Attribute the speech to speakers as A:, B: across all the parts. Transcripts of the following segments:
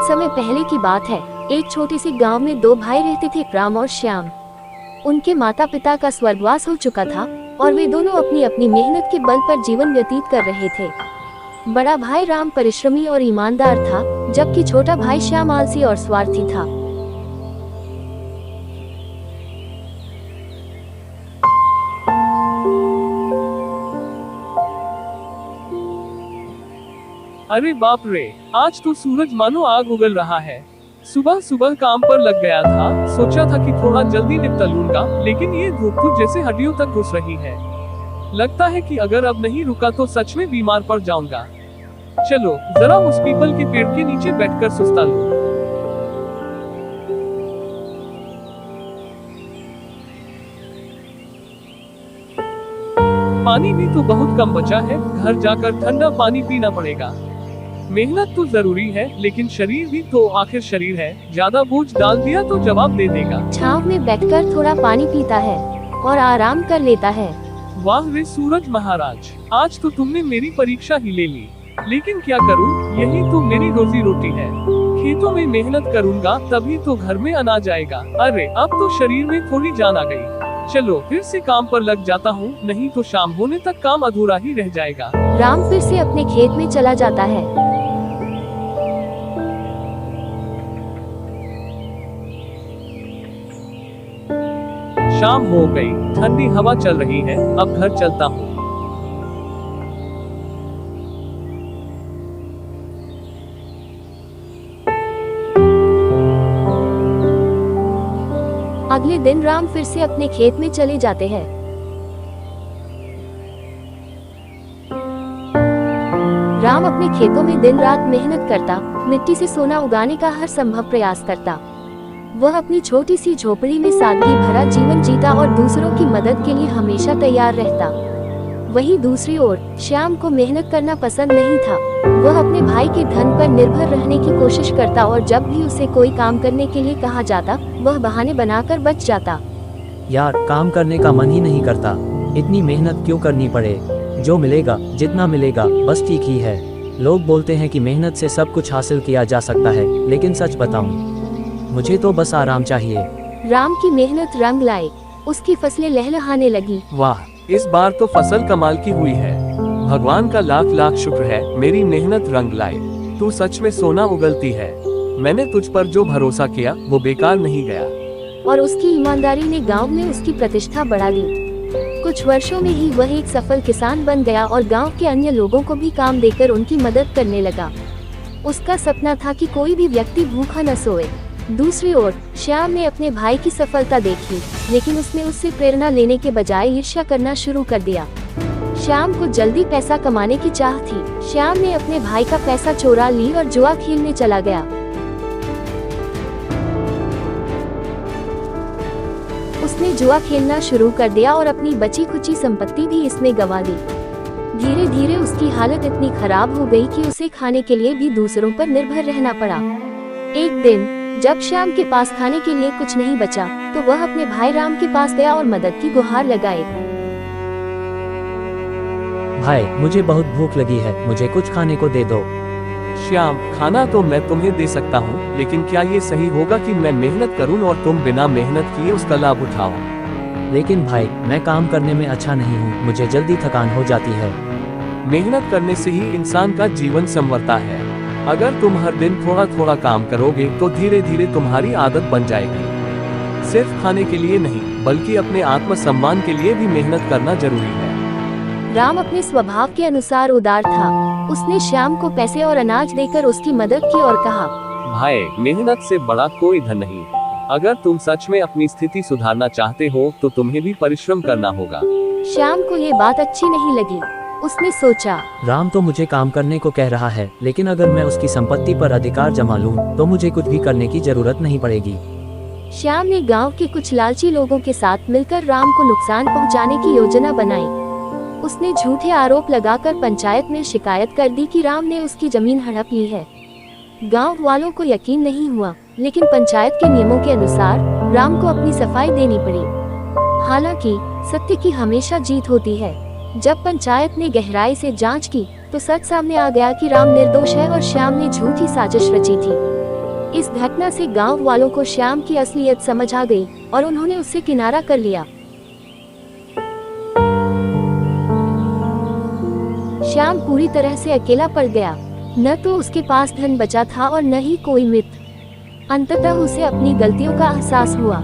A: बहुत समय पहले की बात है। एक छोटे से गांव में दो भाई रहते थे, राम और श्याम। उनके माता पिता का स्वर्गवास हो चुका था और वे दोनों अपनी अपनी मेहनत के बल पर जीवन व्यतीत कर रहे थे। बड़ा भाई राम परिश्रमी और ईमानदार था, जबकि छोटा भाई श्याम आलसी और स्वार्थी था।
B: अरे बाप रे, आज तो सूरज मानो आग उगल रहा है। सुबह सुबह काम पर लग गया था, सोचा था कि थोड़ा जल्दी निपटा लूंगा, लेकिन ये धूप तो जैसे हड्डियों तक घुस रही है। लगता है कि अगर अब नहीं रुका तो सच में बीमार पड़ जाऊंगा। चलो जरा उस पीपल के पेड़ के नीचे बैठकर सुस्ता लूं। पानी भी तो बहुत कम बचा है, घर जाकर ठंडा पानी पीना पड़ेगा। मेहनत तो जरूरी है, लेकिन शरीर भी तो आखिर शरीर है, ज्यादा बोझ डाल दिया तो जवाब दे देगा।
A: छांव में बैठकर थोड़ा पानी पीता है और आराम कर लेता है।
B: वाह रे सूरज महाराज, आज तो तुमने मेरी परीक्षा ही ले ली। लेकिन क्या करूं, यही तो मेरी रोजी रोटी है। खेतों में मेहनत करूंगा तभी तो घर में अनाज आएगा। अरे अब तो शरीर में थोड़ी जान आ गई। चलो फिर से काम पर लग जाता हूँ, नहीं तो शाम होने तक काम अधूरा ही रह जाएगा।
A: राम फिर से अपने खेत में चला जाता है।
B: शाम हो गई, ठंडी हवा चल रही है, अब घर चलता हूँ।
A: अगले दिन राम फिर से अपने खेत में चले जाते हैं। राम अपने खेतों में दिन रात मेहनत करता, मिट्टी से सोना उगाने का हर संभव प्रयास करता। वह अपनी छोटी सी झोपड़ी में सादगी भरा जीवन जीता और दूसरों की मदद के लिए हमेशा तैयार रहता। वहीं दूसरी ओर श्याम को मेहनत करना पसंद नहीं था। वह अपने भाई के धन पर निर्भर रहने की कोशिश करता और जब भी उसे कोई काम करने के लिए कहा जाता, वह बहाने बनाकर बच जाता।
C: यार, काम करने का मन ही नहीं करता, इतनी मेहनत क्यों करनी पड़े। जो मिलेगा जितना मिलेगा बस ठीक ही है। लोग बोलते हैं कि मेहनत से सब कुछ हासिल किया जा सकता है, लेकिन सच बताऊं, मुझे तो बस आराम चाहिए।
A: राम की मेहनत रंग लाई, उसकी फसलें लहलहाने लगी।
B: वाह, इस बार तो फसल कमाल की हुई है। भगवान का लाख लाख शुक्र है, मेरी मेहनत रंग लाई। तू सच में सोना उगलती है। मैंने तुझ पर जो भरोसा किया वो बेकार नहीं गया।
A: और उसकी ईमानदारी ने गांव में उसकी प्रतिष्ठा बढ़ा दी। कुछ वर्षों में ही वह एक सफल किसान बन गया और गांव के अन्य लोगों को भी काम देकर उनकी मदद करने लगा। उसका सपना था कि कोई भी व्यक्ति भूखा न सोए। दूसरी ओर श्याम ने अपने भाई की सफलता देखी, लेकिन उसने उससे प्रेरणा लेने के बजाय ईर्ष्या करना शुरू कर दिया। श्याम को जल्दी पैसा कमाने की चाह थी। श्याम ने अपने भाई का पैसा चोरा ली और जुआ खेलने चला गया। उसने जुआ खेलना शुरू कर दिया और अपनी बची खुची संपत्ति भी इसमें गंवा दी। धीरे धीरे उसकी हालत इतनी खराब हो गई कि उसे खाने के लिए भी दूसरों पर निर्भर रहना पड़ा। एक दिन जब श्याम के पास खाने के लिए कुछ नहीं बचा, तो वह अपने भाई राम के पास गया और मदद की गुहार लगाई।
C: भाई, मुझे बहुत भूख लगी है, मुझे कुछ खाने को दे दो।
B: श्याम, खाना तो मैं तुम्हें दे सकता हूँ, लेकिन क्या ये सही होगा कि मैं मेहनत करूँ और तुम बिना मेहनत किए उसका लाभ उठाओ?
C: लेकिन भाई, मैं काम करने में अच्छा नहीं हूँ, मुझे जल्दी थकान हो जाती है।
B: मेहनत करने से ही इंसान का जीवन संवरता है। अगर तुम हर दिन थोड़ा थोड़ा काम करोगे तो धीरे धीरे तुम्हारी आदत बन जाएगी। सिर्फ खाने के लिए नहीं, बल्कि अपने आत्मसम्मान के लिए भी मेहनत करना जरूरी है।
A: राम अपने स्वभाव के अनुसार उदार था। उसने श्याम को पैसे और अनाज देकर उसकी मदद की और कहा,
B: भाई, मेहनत से बड़ा कोई धन नहीं। अगर तुम सच में अपनी स्थिति सुधारना चाहते हो तो तुम्हें भी परिश्रम करना होगा।
A: श्याम को ये बात अच्छी नहीं लगी। उसने सोचा,
C: राम तो मुझे काम करने को कह रहा है, लेकिन अगर मैं उसकी संपत्ति पर अधिकार जमा लूं, तो मुझे कुछ भी करने की जरूरत नहीं पड़ेगी।
A: श्याम ने गांव के कुछ लालची लोगों के साथ मिलकर राम को नुकसान पहुंचाने की योजना बनाई। उसने झूठे आरोप लगाकर पंचायत में शिकायत कर दी कि राम ने उसकी जमीन हड़प ली है। गांव वालों को यकीन नहीं हुआ, लेकिन पंचायत के नियमों के अनुसार राम को अपनी सफाई देनी पड़ी। हालांकि सत्य की हमेशा जीत होती है। जब पंचायत ने गहराई से जांच की, तो सच सामने आ गया कि राम निर्दोष है और श्याम ने झूठी साजिश रची थी। इस घटना से गांव वालों को श्याम की असलियत समझ आ गई और उन्होंने उससे किनारा कर लिया। श्याम पूरी तरह से अकेला पड़ गया। न तो उसके पास धन बचा था और न ही कोई मित्र। अंततः उसे अपनी गलतियों का एहसास हुआ।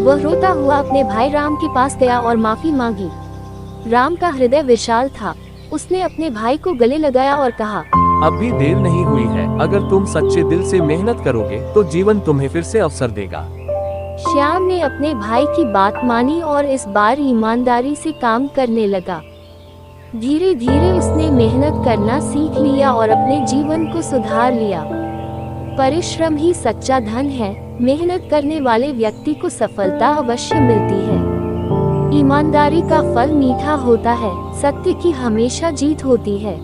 A: वह रोता हुआ अपने भाई राम के पास गया और माफी मांगी। राम का हृदय विशाल था। उसने अपने भाई को गले लगाया और कहा,
B: अब भी देर नहीं हुई है। अगर तुम सच्चे दिल से मेहनत करोगे तो जीवन तुम्हें फिर से अवसर देगा।
A: श्याम ने अपने भाई की बात मानी और इस बार ईमानदारी से काम करने लगा। धीरे धीरे उसने मेहनत करना सीख लिया और अपने जीवन को सुधार लिया। परिश्रम ही सच्चा धन है। मेहनत करने वाले व्यक्ति को सफलता अवश्य मिलती है। ईमानदारी का फल मीठा होता है। सत्य की हमेशा जीत होती है।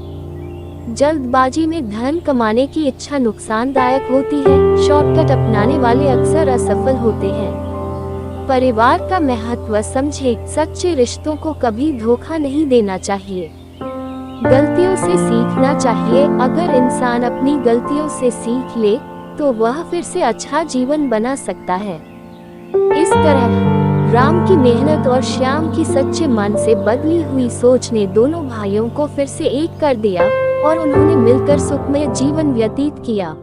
A: जल्दबाजी में धन कमाने की इच्छा नुकसानदायक होती है। शॉर्टकट अपनाने वाले अक्सर असफल होते हैं। परिवार का महत्व समझे। सच्चे रिश्तों को कभी धोखा नहीं देना चाहिए। गलतियों से सीखना चाहिए। अगर इंसान अपनी गलतियों से सीख ले तो वह फिर से अच्छा जीवन बना सकता है। इस तरह राम की मेहनत और श्याम की सच्चे मन से बदली हुई सोच ने दोनों भाइयों को फिर से एक कर दिया और उन्होंने मिलकर सुखमय जीवन व्यतीत किया।